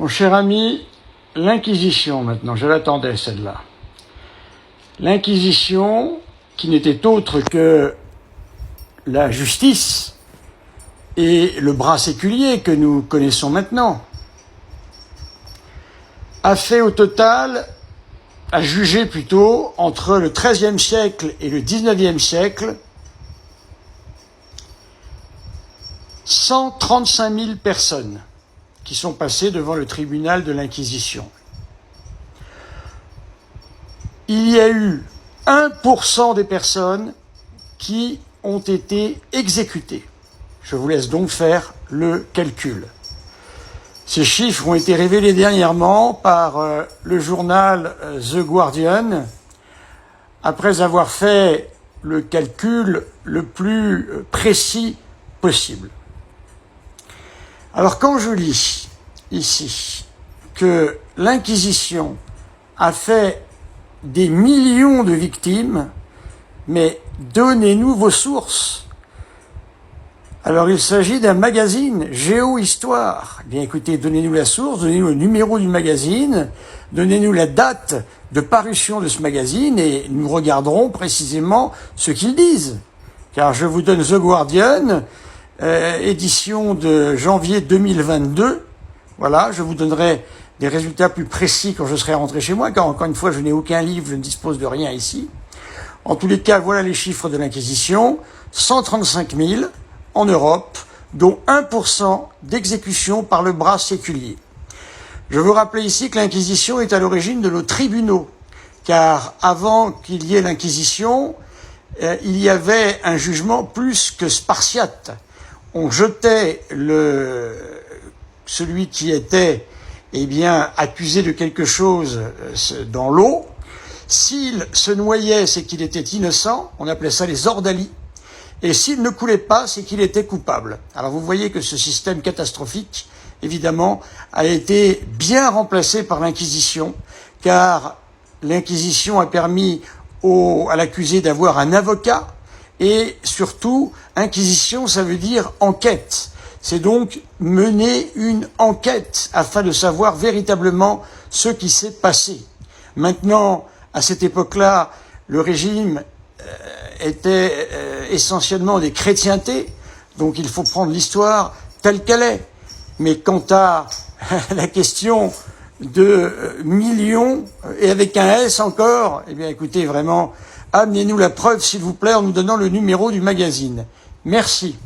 Mon cher ami, l'Inquisition maintenant, je l'attendais celle-là. L'Inquisition, qui n'était autre que la justice et le bras séculier que nous connaissons maintenant, a fait au total, a jugé plutôt, entre le XIIIe siècle et le XIXe siècle, 135 000 personnes qui sont passées devant le tribunal de l'Inquisition. Il y a eu 1% des personnes qui ont été exécutées. Je vous laisse donc faire le calcul. Ces chiffres ont été révélés dernièrement par le journal The Guardian, après avoir fait le calcul le plus précis possible. Alors quand je lis ici que l'Inquisition a fait des millions de victimes, mais donnez-nous vos sources. Alors il s'agit d'un magazine, Géohistoire. Eh bien écoutez, donnez-nous la source, donnez-nous le numéro du magazine, donnez-nous la date de parution de ce magazine et nous regarderons précisément ce qu'ils disent. Car je vous donne The Guardian, édition de janvier 2022. Voilà, je vous donnerai des résultats plus précis quand je serai rentré chez moi, car encore une fois, je n'ai aucun livre, je ne dispose de rien ici. En tous les cas, voilà les chiffres de l'Inquisition. 135 000 en Europe, dont 1% d'exécution par le bras séculier. Je veux rappeler ici que l'Inquisition est à l'origine de nos tribunaux, car avant qu'il y ait l'Inquisition, il y avait un jugement plus que spartiate. On jetait celui qui était accusé de quelque chose dans l'eau. S'il se noyait, c'est qu'il était innocent, on appelait ça les ordalies, et s'il ne coulait pas, c'est qu'il était coupable. Alors vous voyez que ce système catastrophique, évidemment, a été bien remplacé par l'Inquisition, car l'Inquisition a permis à l'accusé d'avoir un avocat, et surtout, inquisition, ça veut dire enquête. C'est donc mener une enquête afin de savoir véritablement ce qui s'est passé. Maintenant, à cette époque-là, le régime était essentiellement des chrétientés, donc il faut prendre l'histoire telle qu'elle est. Mais quant à la question de millions, et avec un S encore, eh bien écoutez, vraiment, amenez-nous la preuve, s'il vous plaît, en nous donnant le numéro du magazine. Merci.